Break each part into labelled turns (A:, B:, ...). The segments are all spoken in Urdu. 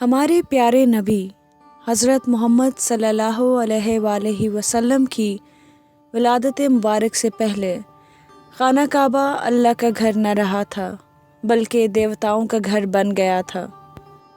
A: ہمارے پیارے نبی حضرت محمد صلی اللہ علیہ وآلہ وسلم کی ولادت مبارک سے پہلے خانہ کعبہ اللہ کا گھر نہ رہا تھا بلکہ دیوتاؤں کا گھر بن گیا تھا۔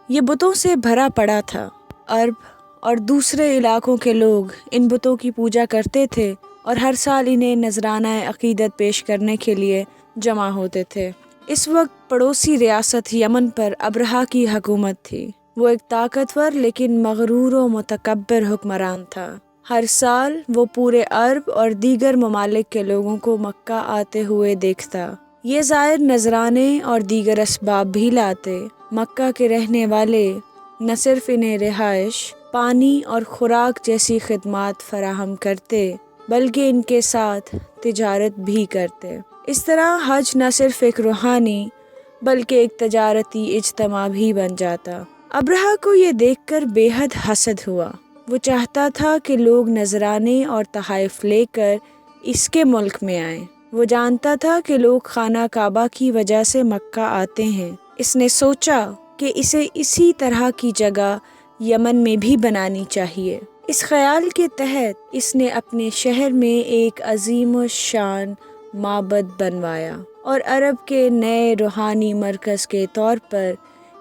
A: یہ بتوں سے بھرا پڑا تھا۔ عرب اور دوسرے علاقوں کے لوگ ان بتوں کی پوجا کرتے تھے اور ہر سال انہیں نذرانہ عقیدت پیش کرنے کے لیے جمع ہوتے تھے۔ اس وقت پڑوسی ریاست یمن پر ابرہہ کی حکومت تھی۔ وہ ایک طاقتور لیکن مغرور و متکبر حکمران تھا۔ ہر سال وہ پورے عرب اور دیگر ممالک کے لوگوں کو مکہ آتے ہوئے دیکھتا۔ یہ زائر نذرانے اور دیگر اسباب بھی لاتے۔ مکہ کے رہنے والے نہ صرف انہیں رہائش، پانی اور خوراک جیسی خدمات فراہم کرتے بلکہ ان کے ساتھ تجارت بھی کرتے۔ اس طرح حج نہ صرف ایک روحانی بلکہ ایک تجارتی اجتماع بھی بن جاتا۔ ابرہہ کو یہ دیکھ کر بے حد حسد ہوا۔ وہ چاہتا تھا کہ لوگ نذرانے اور تحائف لے کر اس کے ملک میں آئیں۔ وہ جانتا تھا کہ لوگ خانہ کعبہ کی وجہ سے مکہ آتے ہیں۔ اس نے سوچا کہ اسے اسی طرح کی جگہ یمن میں بھی بنانی چاہیے۔ اس خیال کے تحت اس نے اپنے شہر میں ایک عظیم الشان معبد بنوایا اور عرب کے نئے روحانی مرکز کے طور پر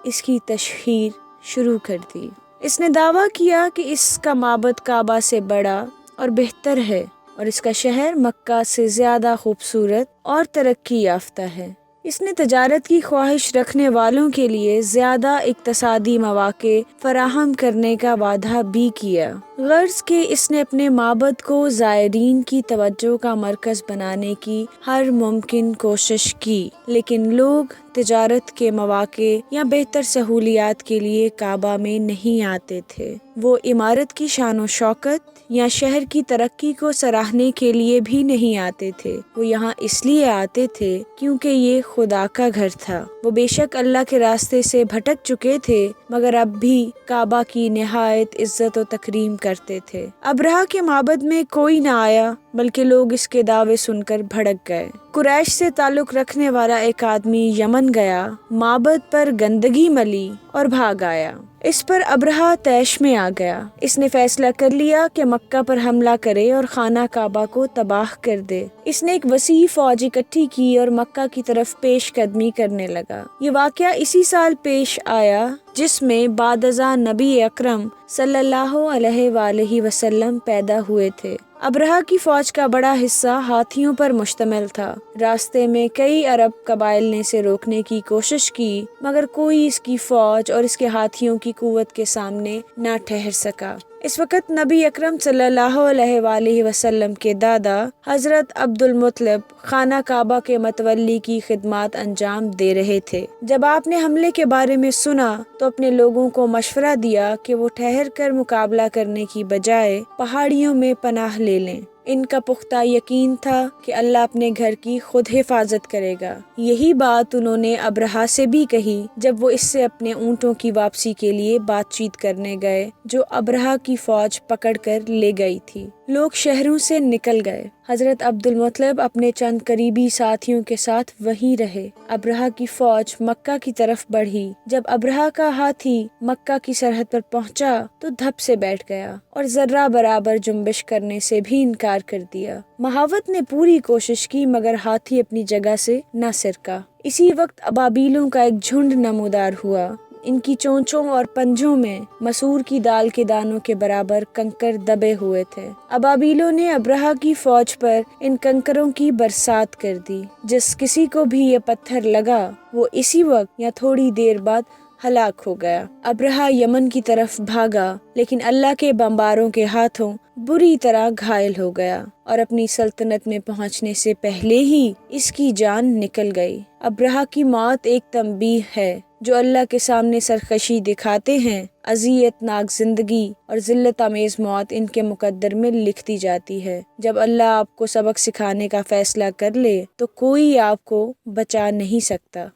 A: اس کی تشہیر شروع کر دی۔ اس نے دعویٰ کیا کہ اس کا معبد کعبہ سے بڑا اور بہتر ہے اور اس کا شہر مکہ سے زیادہ خوبصورت اور ترقی یافتہ ہے۔ اس نے تجارت کی خواہش رکھنے والوں کے لیے زیادہ اقتصادی مواقع فراہم کرنے کا وعدہ بھی کیا، غرض کہ اس نے اپنے معبد کو زائرین کی توجہ کا مرکز بنانے کی ہر ممکن کوشش کی، لیکن لوگ تجارت کے مواقع یا بہتر سہولیات کے لیے کعبہ میں نہیں آتے تھے۔ وہ عمارت کی شان و شوکت یا شہر کی ترقی کو سراہنے کے لیے بھی نہیں آتے تھے۔ وہ یہاں اس لیے آتے تھے کیونکہ یہ خدا کا گھر تھا۔ وہ بے شک اللہ کے راستے سے بھٹک چکے تھے مگر اب بھی کعبہ کی نہایت عزت و تکریم کرتے تھے۔ ابرہہ کے معبد میں کوئی نہ آیا بلکہ لوگ اس کے دعوے سن کر بھڑک گئے۔ قریش سے تعلق رکھنے والا ایک آدمی یمن گیا، معبد پر گندگی ملی اور بھاگ آیا۔ اس پر ابرہہ طیش میں آ گیا۔ اس نے فیصلہ کر لیا کہ مکہ پر حملہ کرے اور خانہ کعبہ کو تباہ کر دے۔ اس نے ایک وسیع فوج اکٹھی کی اور مکہ کی طرف پیش قدمی کرنے لگا۔ یہ واقعہ اسی سال پیش آیا جس میں بعد ازاں نبی اکرم صلی اللہ علیہ وآلہ وسلم پیدا ہوئے تھے۔ ابرہہ کی فوج کا بڑا حصہ ہاتھیوں پر مشتمل تھا۔ راستے میں کئی عرب قبائل نے اسے روکنے کی کوشش کی مگر کوئی اس کی فوج اور اس کے ہاتھیوں کی قوت کے سامنے نہ ٹھہر سکا۔ اس وقت نبی اکرم صلی اللہ علیہ وآلہ وسلم کے دادا حضرت عبد المطلب خانہ کعبہ کے متولی کی خدمات انجام دے رہے تھے۔ جب آپ نے حملے کے بارے میں سنا تو اپنے لوگوں کو مشورہ دیا کہ وہ ٹھہر کر مقابلہ کرنے کی بجائے پہاڑیوں میں پناہ لے لیں۔ ان کا پختہ یقین تھا کہ اللہ اپنے گھر کی خود حفاظت کرے گا۔ یہی بات انہوں نے ابرہہ سے بھی کہی جب وہ اس سے اپنے اونٹوں کی واپسی کے لیے بات چیت کرنے گئے جو ابرہہ کی فوج پکڑ کر لے گئی تھی۔ لوگ شہروں سے نکل گئے۔ حضرت عبد المطلب اپنے چند قریبی ساتھیوں کے ساتھ وہیں رہے۔ ابرہہ کی فوج مکہ کی طرف بڑھی۔ جب ابرہہ کا ہاتھی مکہ کی سرحد پر پہنچا تو دھپ سے بیٹھ گیا اور ذرہ برابر جنبش کرنے سے بھی انکار کر دیا۔ مہاوت نے پوری کوشش کی مگر ہاتھی اپنی جگہ سے نہ سرکا۔ اسی وقت ابابیلوں کا ایک جھنڈ نمودار ہوا۔ ان کی چونچوں اور پنجوں میں مسور کی دال کے دانوں کے برابر کنکر دبے ہوئے تھے۔ ابابیلوں نے ابرہہ کی فوج پر ان کنکروں کی برسات کر دی۔ جس کسی کو بھی یہ پتھر لگا وہ اسی وقت یا تھوڑی دیر بعد ہلاک ہو گیا۔ ابرہہ یمن کی طرف بھاگا لیکن اللہ کے بمباروں کے ہاتھوں بری طرح گھائل ہو گیا اور اپنی سلطنت میں پہنچنے سے پہلے ہی اس کی جان نکل گئی۔ ابرہہ کی موت ایک تنبیہ ہے۔ جو اللہ کے سامنے سرکشی دکھاتے ہیں، اذیت ناک زندگی اور ذلت آمیز موت ان کے مقدر میں لکھ دی جاتی ہے۔ جب اللہ آپ کو سبق سکھانے کا فیصلہ کر لے تو کوئی آپ کو بچا نہیں سکتا۔